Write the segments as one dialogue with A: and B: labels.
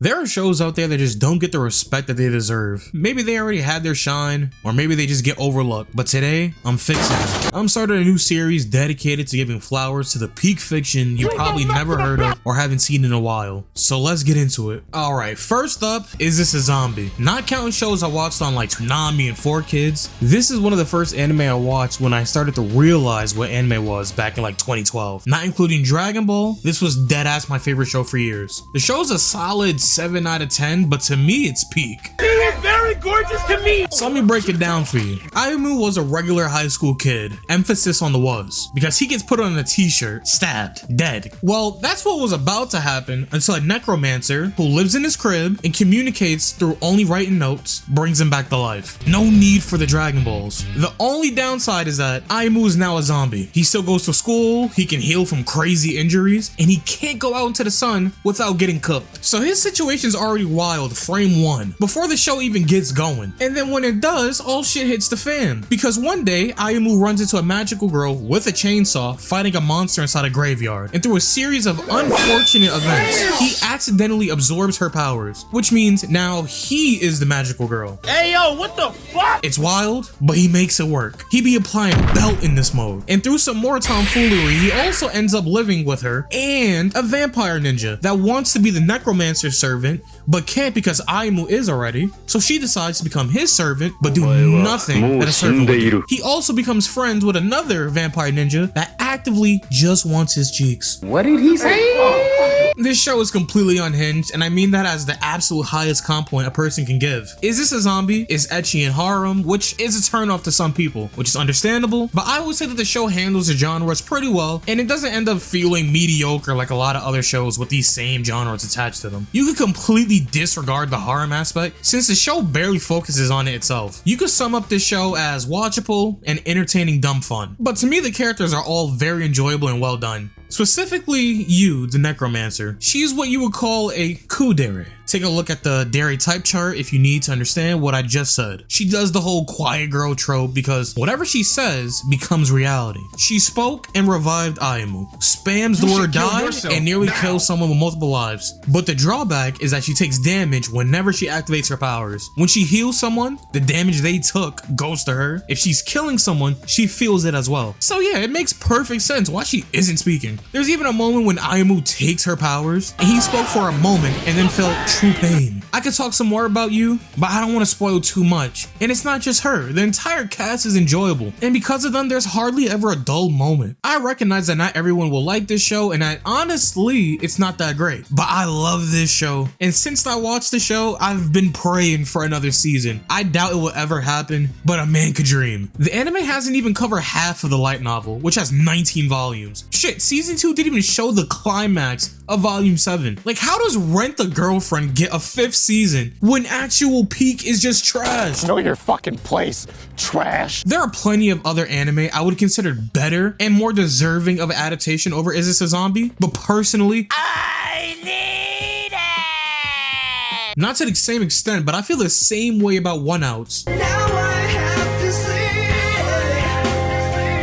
A: There are shows out there that just don't get the respect that they deserve. Maybe they already had their shine, or maybe they just get overlooked. But today, I'm fixing it. I'm starting a new series dedicated to giving flowers to the peak fiction you probably never heard of or haven't seen in a while. So let's get into it. Alright, first up, Is This a Zombie? Not counting shows I watched on like Toonami and 4Kids, this is one of the first anime I watched when I started to realize what anime was back in like 2012. Not including Dragon Ball, this was deadass my favorite show for years. The show's a solid 7 out of 10, but to me it's peak.
B: She is very gorgeous to me!
A: So let me break it down for you. Ayumu was a regular high school kid, emphasis on the was, because he gets put on a t-shirt, stabbed, dead. Well, that's what was about to happen until a necromancer who lives in his crib and communicates through only writing notes brings him back to life. No need for the Dragon Balls. The only downside is that Ayumu is now a zombie. He still goes to school, he can heal from crazy injuries, and he can't go out into the sun without getting cooked. So his situation's already wild, frame 1, before the show even gets going. And then when it does, all shit hits the fan. Because one day, Ayumu runs into a magical girl with a chainsaw fighting a monster inside a graveyard. And through a series of unfortunate events, he accidentally absorbs her powers, which means now he is the magical girl.
B: Hey yo, what the fuck?
A: It's wild, but he makes it work. He be applying belt in this mode. And through some more tomfoolery, he also ends up living with her and a vampire ninja that wants to be the necromancer's servant, but can't because Ayumu is already. So she decides to become his servant, but do nothing that a servant would do. He also becomes friends with another vampire ninja that actively just wants his cheeks.
B: What did he say?
A: This show is completely unhinged, and I mean that as the absolute highest compliment a person can give. Is This a Zombie? Is ecchi and harem, which is a turnoff to some people, which is understandable, but I would say that the show handles the genres pretty well, and it doesn't end up feeling mediocre like a lot of other shows with these same genres attached to them. You could completely disregard the harem aspect, since the show barely focuses on it itself. You could sum up this show as watchable and entertaining dumb fun. But to me, the characters are all very enjoyable and well done. Specifically, you, the necromancer. She's what you would call a kudere. Take a look at the dairy type chart if you need to understand what I just said. She does the whole quiet girl trope because whatever she says becomes reality. She spoke and revived Ayumu, spams the word die, and nearly kills someone with multiple lives. But the drawback is that she takes damage whenever she activates her powers. When she heals someone, the damage they took goes to her. If she's killing someone, she feels it as well. So yeah, it makes perfect sense why she isn't speaking. There's even a moment when Ayumu takes her powers, and he spoke for a moment and then felt true pain. I could talk some more about you, but I don't want to spoil too much. And it's not just her, the entire cast is enjoyable, and because of them there's hardly ever a dull moment. I recognize that not everyone will like this show, and that honestly it's not that great, but I love this show, and since I watched the show I've been praying for another season. I doubt it will ever happen, but a man could dream. The anime hasn't even covered half of the light novel, which has 19 volumes. Shit, season 2 didn't even show the climax of volume 7. Like, how does Rent a Girlfriend get a 5th season when actual Peak is just trash?
B: Know your fucking place, trash.
A: There are plenty of other anime I would consider better and more deserving of adaptation over Is This a Zombie? But personally,
B: I need it!
A: not to the same extent, but I feel the same way about One Outs.
C: Now I have to see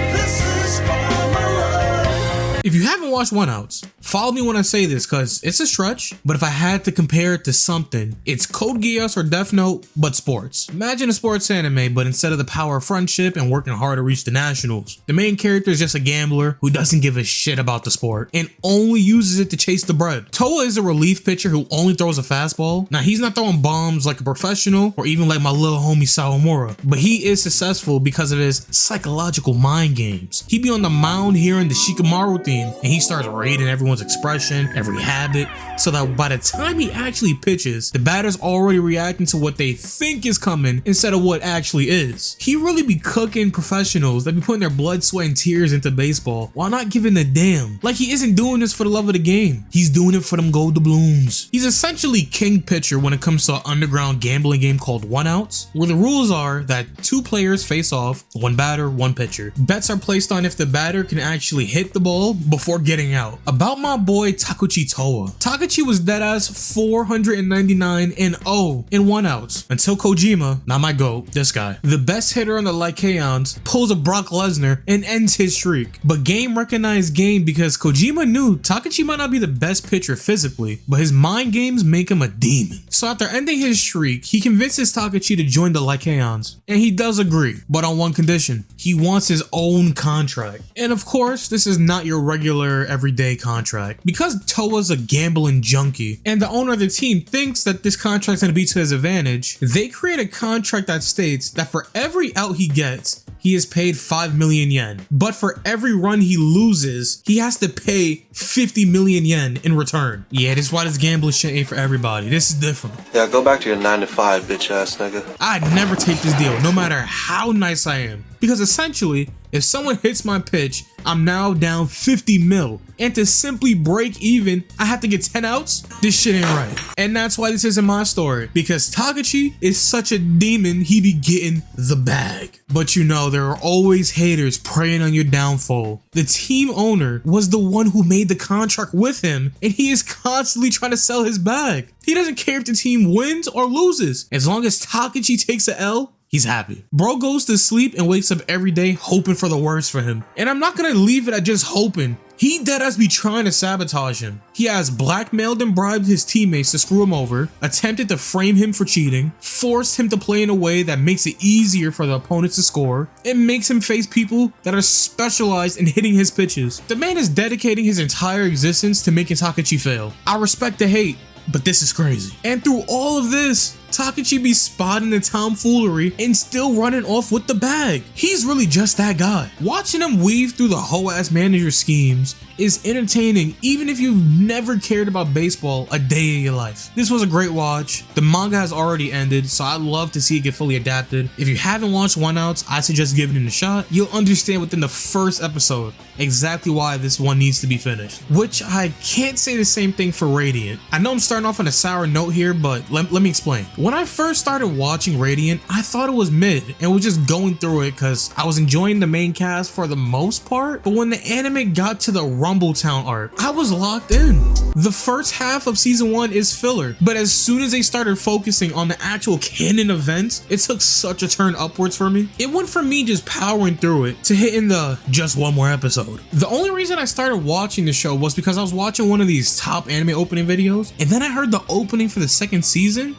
C: it. This is for my love.
A: If you haven't watched One Outs, follow me when I say this because it's a stretch, but if I had to compare it to something, it's Code Geass or Death Note, but sports. Imagine a sports anime, but instead of the power of friendship and working hard to reach the nationals, the main character is just a gambler who doesn't give a shit about the sport and only uses it to chase the bread. Toa is a relief pitcher who only throws a fastball. Now, he's not throwing bombs like a professional or even like my little homie Sawamura, but he is successful because of his psychological mind games. He be on the mound hearing the Shikamaru theme and he starts rating everyone's expression, every habit, so that by the time he actually pitches, the batter's already reacting to what they think is coming instead of what actually is. He really be cooking professionals that be putting their blood, sweat, and tears into baseball while not giving a damn. Like he isn't doing this for the love of the game. He's doing it for them gold doubloons. He's essentially king pitcher when it comes to an underground gambling game called One Outs, where the rules are that 2 players face off, 1 batter, 1 pitcher. Bets are placed on if the batter can actually hit the ball before getting out. About my boy Takuchi Towa. Takuchi was deadass 499-0 in 1 outs until Kojima, not my GOAT, this guy, the best hitter on the Lycaons, pulls a Brock Lesnar and ends his streak. But game recognized game because Kojima knew Takuchi might not be the best pitcher physically, but his mind games make him a demon. So after ending his streak, he convinces Takuchi to join the Lycaons, and he does agree, but on one condition: he wants his own contract. And of course, this is not your regular everyday contract. Because Towa's a gambling junkie and the owner of the team thinks that this contract's going to be to his advantage, they create a contract that states that for every out he gets, he is paid 5 million yen. But for every run he loses, he has to pay 50 million yen in return. Yeah, this is why this gambling shit ain't for everybody. This is different.
D: Yeah, go back to your 9 to 5, bitch ass nigga.
A: I'd never take this deal, no matter how nice I am. Because essentially, if someone hits my pitch, I'm now down 50 mil. And to simply break even, I have to get 10 outs? This shit ain't right. And that's why this isn't my story. Because Takuchi is such a demon, he be getting the bag. But you know, there are always haters preying on your downfall. The team owner was the one who made the contract with him, and he is constantly trying to sell his bag. He doesn't care if the team wins or loses. As long as Takuchi takes a L, he's happy. Bro goes to sleep and wakes up every day hoping for the worst for him. And I'm not gonna leave it at just hoping. He deadass be trying to sabotage him. He has blackmailed and bribed his teammates to screw him over, attempted to frame him for cheating, forced him to play in a way that makes it easier for the opponents to score, and makes him face people that are specialized in hitting his pitches. The man is dedicating his entire existence to making Takuchi fail. I respect the hate, but this is crazy. And through all of this, Takuchi be spotting the tomfoolery and still running off with the bag. He's really just that guy. Watching him weave through the whole ass manager schemes is entertaining even if you've never cared about baseball a day of your life. This was a great watch. The manga has already ended, so I'd love to see it get fully adapted. If you haven't watched 1 Outs, I suggest giving it a shot. You'll understand within the first episode exactly why this one needs to be finished. Which I can't say the same thing for Radiant. I know I'm starting off on a sour note here, but let me explain. When I first started watching Radiant, I thought it was mid and was just going through it because I was enjoying the main cast for the most part. But when the anime got to the Rumble Town arc, I was locked in. The first half of season 1 is filler, but as soon as they started focusing on the actual canon events, it took such a turn upwards for me. It went from me just powering through it to hitting the just one more episode. The only reason I started watching the show was because I was watching one of these top anime opening videos, and then I heard the opening for the second season.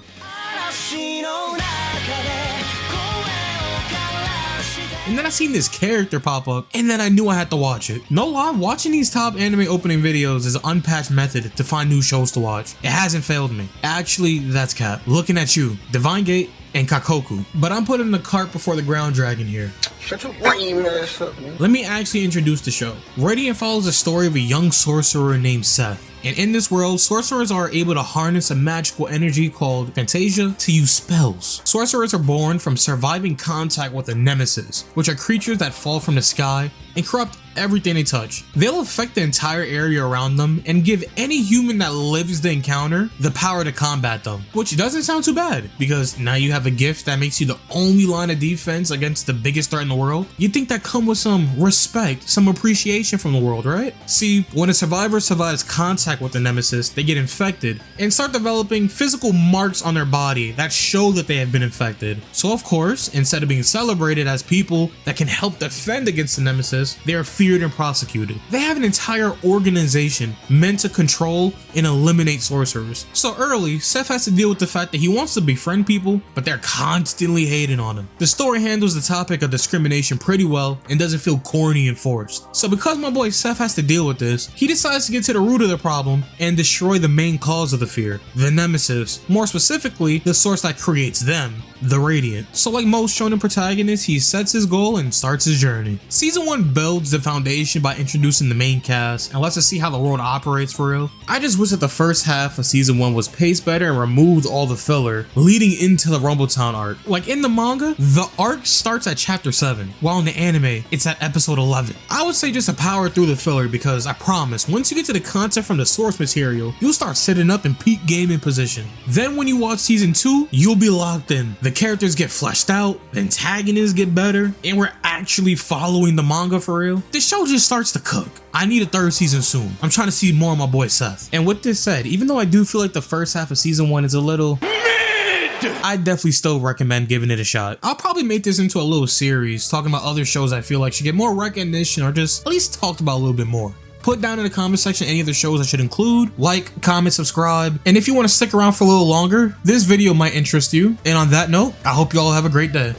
A: And then I seen this character pop up, and then I knew I had to watch it. No lie, watching these top anime opening videos is an unpatched method to find new shows to watch. It hasn't failed me. Actually, that's cap. Looking at you, Divine Gate and Kakoku. But I'm putting the cart before the ground dragon here.
D: Shut your lame ass up, man.
A: Let me actually introduce the show. Radiant follows the story of a young sorcerer named Seth. And in this world, sorcerers are able to harness a magical energy called Fantasia to use spells. Sorcerers are born from surviving contact with a nemesis, which are creatures that fall from the sky and corrupt everything they touch. They'll affect the entire area around them and give any human that lives the encounter the power to combat them, which doesn't sound too bad because now you have a gift that makes you the only line of defense against the biggest threat in the world. You'd think that come with some respect, some appreciation from the world, right? See, when a survivor survives contact with the nemesis, they get infected and start developing physical marks on their body that show that they have been infected. So of course, instead of being celebrated as people that can help defend against the nemesis, they are feared and prosecuted. They have an entire organization meant to control and eliminate sorcerers. So early, Seth has to deal with the fact that he wants to befriend people, but they're constantly hating on him. The story handles the topic of discrimination pretty well and doesn't feel corny and forced. So because my boy Seth has to deal with this, he decides to get to the root of the problem and destroy the main cause of the fear, the nemesis, more specifically, the source that creates them, the Radiant. So like most shonen protagonists, he sets his goal and starts his journey. Season 1 builds the foundation by introducing the main cast and lets us see how the world operates for real. I just wish that the first half of season 1 was paced better and removed all the filler leading into the Rumble Town arc. Like in the manga, the arc starts at chapter 7, while in the anime, it's at episode 11. I would say just to power through the filler because I promise, once you get to the content from the source material, you'll start sitting up in peak gaming position. Then when you watch season 2, you'll be locked in. The characters get fleshed out, the antagonists get better, and we're actually following the manga for real, the show just starts to cook. I need a third season soon. I'm trying to see more of my boy Seth. And with this said, even though I do feel like the first half of season 1 is a little I definitely still recommend giving it a shot. I'll probably make this into a little series talking about other shows I feel like should get more recognition or just at least talked about a little bit more. Put down in the comment section any of the shows I should include, like, comment, subscribe, and if you want to stick around for a little longer, this video might interest you. And on that note, I hope you all have a great day.